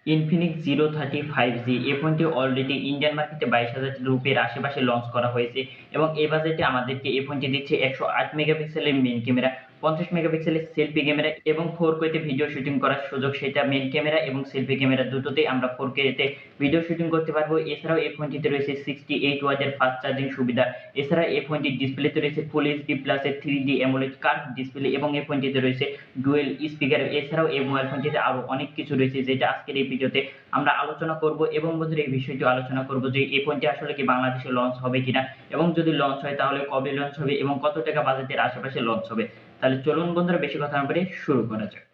Infinix Zero 35G এই ফোনটি already Indian মার্কেটে 22,000 রুপির আশেপাশে লঞ্চ করা হয়েছে এবং এই বাজেটে আমাদেরকে এই ফোনটি দিচ্ছে 108 মেগাপিক্সেলের মেইন ক্যামেরা, 50 মেগাপিক্সেলের সেলফি ক্যামেরা এবং 4K তে ভিডিও শুটিং করার সুযোগ। সেটা মেইন ক্যামেরা এবং সেলফি ক্যামেরা দুটোতেই আমরা 4K তে ভিডিও শুটিং করতে পারবো। এছাড়াও এই ফোনটিতে রয়েছে 68 ওয়াটের ফাস্ট চার্জিং সুবিধা। এছাড়া এই ফোনটির ডিসপ্লেতে রয়েছে ফুল এইচডি প্লাস এর 3D অ্যামোলেড কার্ভ ডিসপ্লে এবং এই ফোনটিতে রয়েছে ডুয়েল স্পিকার। এছাড়াও এই মোবাইল ফোনটিতে আরো অনেক কিছু রয়েছে যেটা আজকের এই ভিডিওতে আমরা আলোচনা করব এবং বন্ধুরা এই বিষয়টি আলোচনা করব যে এই ফোনটি আসলে কি বাংলাদেশে লঞ্চ হবে কিনা এবং যদি লঞ্চ হয় তাহলে কবে লঞ্চ হবে এবং কত টাকা বাজেটের আশেপাশে লঞ্চ হবে। তাহলে চলুন বন্ধুরা বেশি কথা না বলে শুরু করা যাক।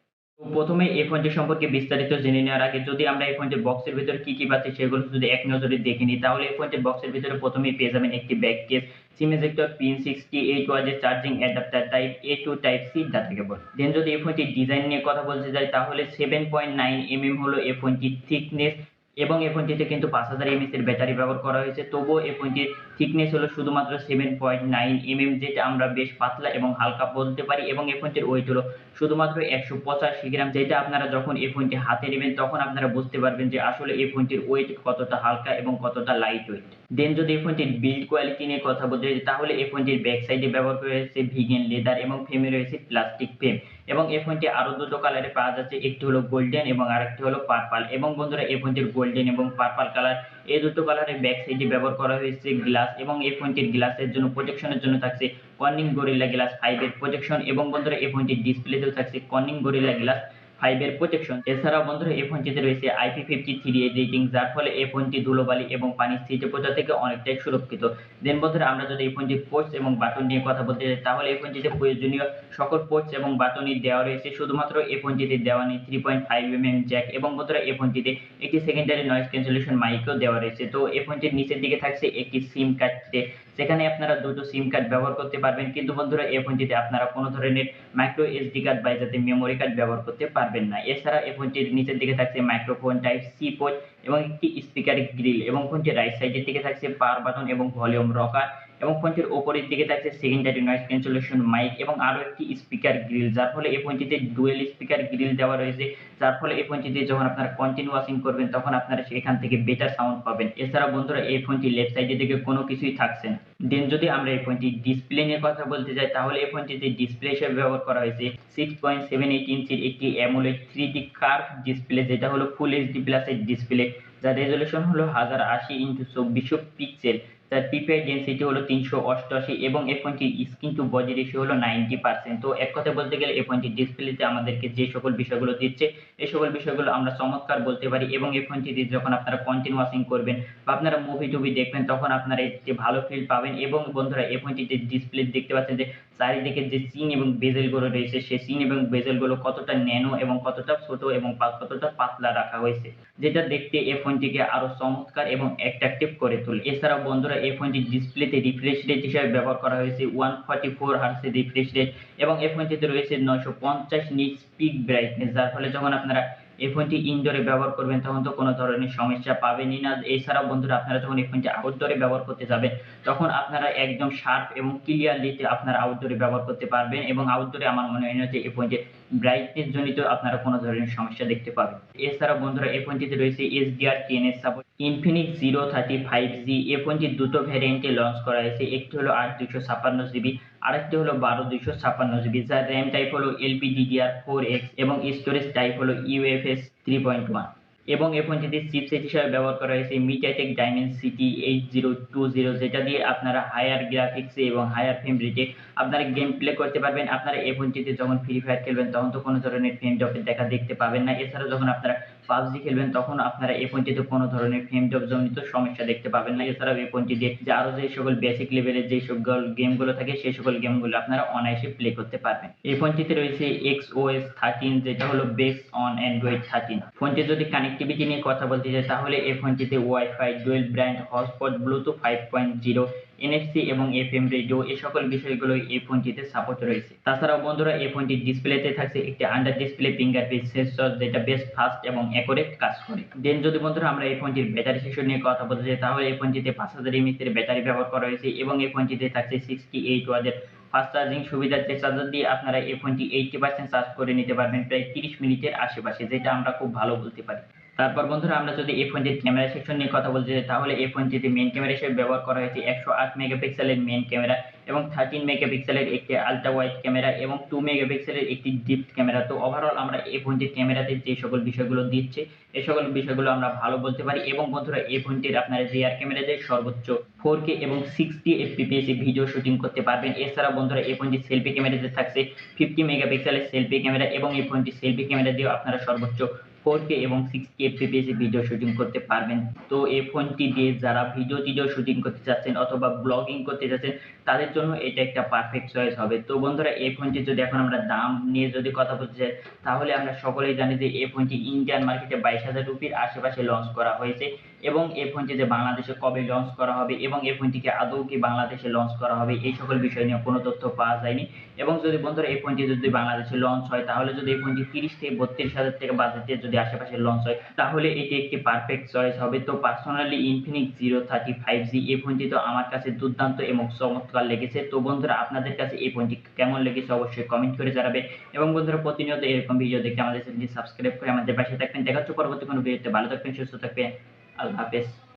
তো প্রথমে এই ফোনটি সম্পর্কে বিস্তারিত জেনে নেওয়ার আগে যদি আমরা এই ফোনটির বক্সের ভিতরে কি পাচ্ছি সেগুলো যদি এক নজরে দেখে নিই তাহলে এই ফোনটির বক্সের ভিতরে প্রথমেই পেয়ে যাবেন একটি back case, SIM ejector pin, 68 ওয়াটের charging adapter, type A to type C data cable. Then যদি এই ফোনটির ডিজাইন নিয়ে কথা বলতে যাই তাহলে 7.9 হলো এই ফোনটির থিকনেস এবং এই ফোনটিতে কিন্তু 5000 এর ব্যাটারি ব্যবহার করা হয়েছে। তবুও এই ফোনটির থিকনেস হলো শুধুমাত্র 7.9 যেটা আমরা বেশ পাতলা এবং হালকা বলতে পারি এবং এই ফোনটির ওয়েট হলো শুধুমাত্র 185 গ্রাম, যেটা আপনারা যখন এই ফোনটি হাতে নেবেন তখন আপনারা বুঝতে পারবেন যে আসলে এই ফোনটির ওয়েট কতটা হালকা এবং কতটা লাইট ওয়েট। দেন যদি এই ফোনটির বিল্ড কোয়ালিটি নিয়ে কথা বলতে যাই তাহলে এই ফোনটির ব্যাক সাইডে ব্যবহার করা হয়েছে ভিগান লেদার এবং ফ্রেমে রয়েছে প্লাস্টিক ফ্রেম এবং এই ফোনটি আরো দুটো কালারে পাওয়া যাচ্ছে, একটি হলো গোল্ডেন এবং আরেকটি হলো পার্পল। এবং বন্ধুরা এই ফোনটির গোল্ডেন এবং পার্পল কালার এই দুটো কালারের ব্যাক সাইডে ব্যবহার করা হয়েছে গ্লাস এবং এই ফোনটির গ্লাসের জন্য প্রোটেকশনের জন্য থাকছে কর্নিং গরিলা গ্লাস 5 এর প্রোটেকশন এবং বন্ধুরা এই ফোনটির ডিসপ্লেতেও থাকছে কর্নিং গরিলা গ্লাস 5 এর প্রোটেকশন। এছাড়াও বন্ধুরা এই ফোনটিতে রয়েছে IP53 এর রেটিং, যার ফলে এই ফোনটি ধুলোবালি এবং পানির ছিটে ফোটা থেকে অনেকটাই সুরক্ষিত। দেন বন্ধুরা আমরা যদি এই ফোনটির পোর্টস এবং বাটন নিয়ে কথা বলতে যাই তাহলে এই ফোনটিতে প্রয়োজনীয় সকল পোর্টস এবং বাটনই দেওয়া রয়েছে, শুধুমাত্র এই ফোনটিতে দেওয়া নেই 3.5 জ্যাক এবং বন্ধুরা এই ফোনটিতে একটি সেকেন্ডারি নয়েজ ক্যান্সেলেশন মাইকও দেওয়া রয়েছে। তো এই ফোনটির নিচের দিকে থাকছে একটি সিম কার্ড, সেখানে আপনারা দুটো সিম কার্ড ব্যবহার করতে পারবেন, কিন্তু বন্ধুরা এই ফোনটিতে আপনারা কোনো ধরনের মাইক্রো এসডি কার্ড বা যাতে মেমোরি কার্ড ব্যবহার করতে পারবেন না। এছাড়া এই ফোনটির নিচের দিকে থাকছে মাইক্রোফোন টাইপ সি পোর্ট এবং একটি স্পিকার গ্রিল এবং ফোনটির রাইট সাইডের দিকে থাকছে পাওয়ার বাটন এবং ভলিউম রকার এবং ফোনটির ওপরের দিকে থাকছে সেকেন্ডারি নয়েজ ক্যান্সেলেশন মাইক এবং আরো একটি স্পিকার গ্রিল, যার ফলে এই ফোনটিতে ডুয়েল স্পিকার গ্রিল দেওয়া রয়েছে, যার ফলে এই ফোনটিতে যখন আপনারা কন্টিনিউ ওয়াচিং করবেন তখন আপনারা সেখান থেকে বেটার সাউন্ড পাবেন। এছাড়া বন্ধুরা এই ফোনটি লেফট সাইডের দিকে কোনো কিছুই থাকছে না। দেন যদি আমরা এই ফোনটির ডিসপ্লে নিয়ে কথা বলতে যাই তাহলে এই ফোনটিতে ডিসপ্লে হিসেবে ব্যবহার করা হয়েছে 6.78 ইঞ্চির একটি অ্যামোলেড 3D কার্ভ ডিসপ্লে, যেটা হলো ফুল এইচডি প্লাস এর ডিসপ্লে, যার রেজলিউশন হলো 1080x2400 পিক্সেল, যার পিপিআই ডেনসিটি হলো 388 এবং এই ফোনটির স্ক্রিন টু বডি রেশিও হলো 90%। তো এক কথায় বলতে গেলে এই ফোনটির ডিসপ্লেতে আমাদেরকে যে সকল বিষয়গুলো দিচ্ছে এই সকল বিষয়গুলো আমরা চমৎকার বলতে পারি এবং এই ফোনটিতে যখন আপনারা কন্টিনিউ ওয়াচিং করবেন বা আপনারা মুভি টুভি দেখবেন তখন আপনারা একটি ভালো ফিল পাবেন। এবং বন্ধুরা এই ফোনটিতে ডিসপ্লে দেখতে পাচ্ছেন যে চারিদিকে যে সিন এবং বেজেল গুলো রয়েছে সেই সিন এবং বেজেল গুলো কতটা ন্যানো এবং কতটা ছোট এবং কতটা পাতলা রাখা হয়েছে, যেটা দেখতে এই ফোনটিকে আরো চমৎকার এবং অ্যাট্রাকটিভ করে তোলে। এছাড়াও বন্ধুরা এই ফোনটির ডিসপ্লেতে রিফ্রেশ রেট হিসেবে ব্যবহার করা হয়েছে 144 হার্টজের রিফ্রেশ রেট এবং এই ফোনটিতে রয়েছে 950 নিটস পিক ব্রাইটনেস, যার ফলে যখন আপনারা এই ফোনটি ইনডোরে ব্যবহার করবেন তখন তো কোনো ধরনের সমস্যা পাবেনই না। এছাড়াও বন্ধুরা আপনারা যখন এই ফোনটি আউটডোরে ব্যবহার করতে যাবেন তখন আপনারা একদম শার্প এবং ক্লিয়ারলিতে আপনারা আউটডোরে ব্যবহার করতে পারবেন এবং আউটডোরে আমার মনে হয় না যে এই ফোনটি ব্রাইটনেস জনিত আপনারা কোনো ধরনের সমস্যা দেখতে পাবেন। এছাড়া বন্ধুরা এই ফোনটিতে রয়েছে HDR10 এর সাপোর্ট। ইনফিনিক্স জিরো 35G এই ফোনটি দুটো ভ্যারিয়েন্টে লঞ্চ করা হয়েছে, একটি হলো 8 256 জিবি আরেকটি হলো 12 256 জিবি, যার র্যাম টাইপ হলো LPDDR4X এবং স্টোরেজ টাইপ হলো UFS 3.1 এবং এই ফোনটিতে চিপসেট হিসেবে ব্যবহার করা হয়েছে মিডিয়াটেক ডাইমেনসিটি 8020, যেটা দিয়ে আপনারা হায়ার গ্রাফিক্সে এবং হায়ার ফ্রেম রেটে আপনারা গেম প্লে করতে পারবেন। আপনারা এই ফোনটিতে যখন ফ্রি ফায়ার খেলবেন তখন তো কোনো ধরনের ফ্রেম ড্রপের দেখা দেখতে পাবেন না। এছাড়া যখন আপনারা পাবজি খেলবেন তখন আপনারা এই ফোনটিতে কোনো ধরনের ফ্রেম ড্রপ জনিত সমস্যা দেখতে পাবেন না। এছাড়াও এই ফোনটি দিয়ে যে আরো যে সকল বেসিক লেভেলের যে সকল গেমগুলো থাকে সেই সকল গেমগুলো আপনারা অনায়াসে প্লে করতে পারবেন। এই ফোনটিতে রয়েছে XOS 13, যেটা হলো বেস অন অ্যান্ড্রয়েড 13। ফোনটি যদি কানেক্টিভিটি নিয়ে কথা বলতে যাই তাহলে এই ফোনটিতে Wi-Fi, dual band hotspot, Bluetooth 5.0, NFC এবং FM রেডিও এই সকল বিষয়গুলো এই ফোনটিতে সাপোর্ট রয়েছে। তাছাড়াও বন্ধুরা এই ফোনটির ডিসপ্লেতে থাকছে একটি আন্ডার ডিসপ্লে ফিঙ্গারপ্রিন্ট সেন্সর, যেটা বেশ ফাস্ট এবং অ্যাকুরেট কাজ করে। দেন যদি বন্ধুরা আমরা এই ফোনটির ব্যাটারি সেকশন নিয়ে কথা বলতে চাই তাহলে এই ফোনটিতে 5000 এর ব্যাটারি ব্যবহার করা হয়েছে এবং এই ফোনটিতে থাকছে 68 ওয়াটের ফাস্ট চার্জিং সুবিধা, যে চার্জার দিয়ে আপনারা এই ফোনটি 80% চার্জ করে নিতে পারবেন প্রায় 30 মিনিটের আশেপাশে, যেটা আমরা খুব ভালো বলতে পারি। তারপর বন্ধুরা আমরা যদি এই ফোনটির ক্যামেরা সেকশন নিয়ে কথা বলতে যাই, তাহলে এই ফোনটিতে মেইন ক্যামেরা হিসেবে ব্যবহার করা হয়েছে 108 মেগাপিক্সেলের মেইন ক্যামেরা এবং 13 মেগাপিক্সেলের একটি আল্ট্রা ওয়াইড ক্যামেরা এবং 2 মেগাপিক্সেলের একটি ডিপথ ক্যামেরা। তো ওভারঅল আমরা এই ফোনটির ক্যামেরাতে যে সকল বিষয়গুলো দিচ্ছে, এই সকল বিষয়গুলো আমরা ভালো বলতে পারি। এবং বন্ধুরা এই ফোনটির আপনার রিয়ার ক্যামেরা দিয়ে সর্বোচ্চ 4K এবং 60 fps এ ভিডিও শুটিং করতে পারবেন। এছাড়া বন্ধুরা এই ফোনটির সেলফি ক্যামেরাতে থাকছে 50 মেগাপিক্সেলের সেলফি ক্যামেরা এবং এই ফোনটির সেলফি ক্যামেরা দিয়েও আপনারা সর্বোচ্চ 4K এবং 60 fps এ ভিডিও শুটিং করতে পারবেন। তো এই ফোনটি দিয়ে যারা ভিডিও শুটিং করতে চাচ্ছেন অথবা ব্লগিং করতে চাচ্ছেন, তাদের জন্য এটা একটা পারফেক্ট চয়েস হবে। তো বন্ধুরা এই ফোনটি যদি এখন আমরা দাম নিয়ে যদি কথা বলতে চাই, তাহলে আমরা সকলেই জানি যে এই ফোনটি ইন্ডিয়ান মার্কেটে 22,000 রুপির আশেপাশে লঞ্চ করা হয়েছে এবং এই ফোনটি যে বাংলাদেশে কবে লঞ্চ করা হবে এবং এই ফোনটিকে আদৌ কি বাংলাদেশে লঞ্চ করা হবে, এই সকল বিষয় নিয়ে কোনো তথ্য পাওয়া যায়নি। এবং যদি বন্ধুরা এই ফোনটি যদি বাংলাদেশে লঞ্চ হয়, তাহলে যদি এই ফোনটি 30 থেকে 32,000 টাকা বাজেটে যদি আশেপাশে লঞ্চ হয়, তাহলে এটি একটি পারফেক্ট চয়েস হবে। তো পার্সোনালি ইনফিনিক্স জিরো 35G এই ফোনটি তো আমার কাছে দুর্দান্ত এবং চমৎকার লেগেছে। তো বন্ধুরা আপনাদের কাছে এই ফোনটি কেমন লেগেছে অবশ্যই কমেন্ট করে জানাবেন। এবং বন্ধুরা প্রতিনিয়ত এরকম ভিডিও দেখতে আমাদের চ্যানেলটি সাবস্ক্রাইব করে আমাদের পাশে থাকবেন। দেখা হচ্ছে পরবর্তী কোনো ভিডিওতে। ভালো থাকবেন, সুস্থ থাকবেন। আল্লাহ হাফেজ।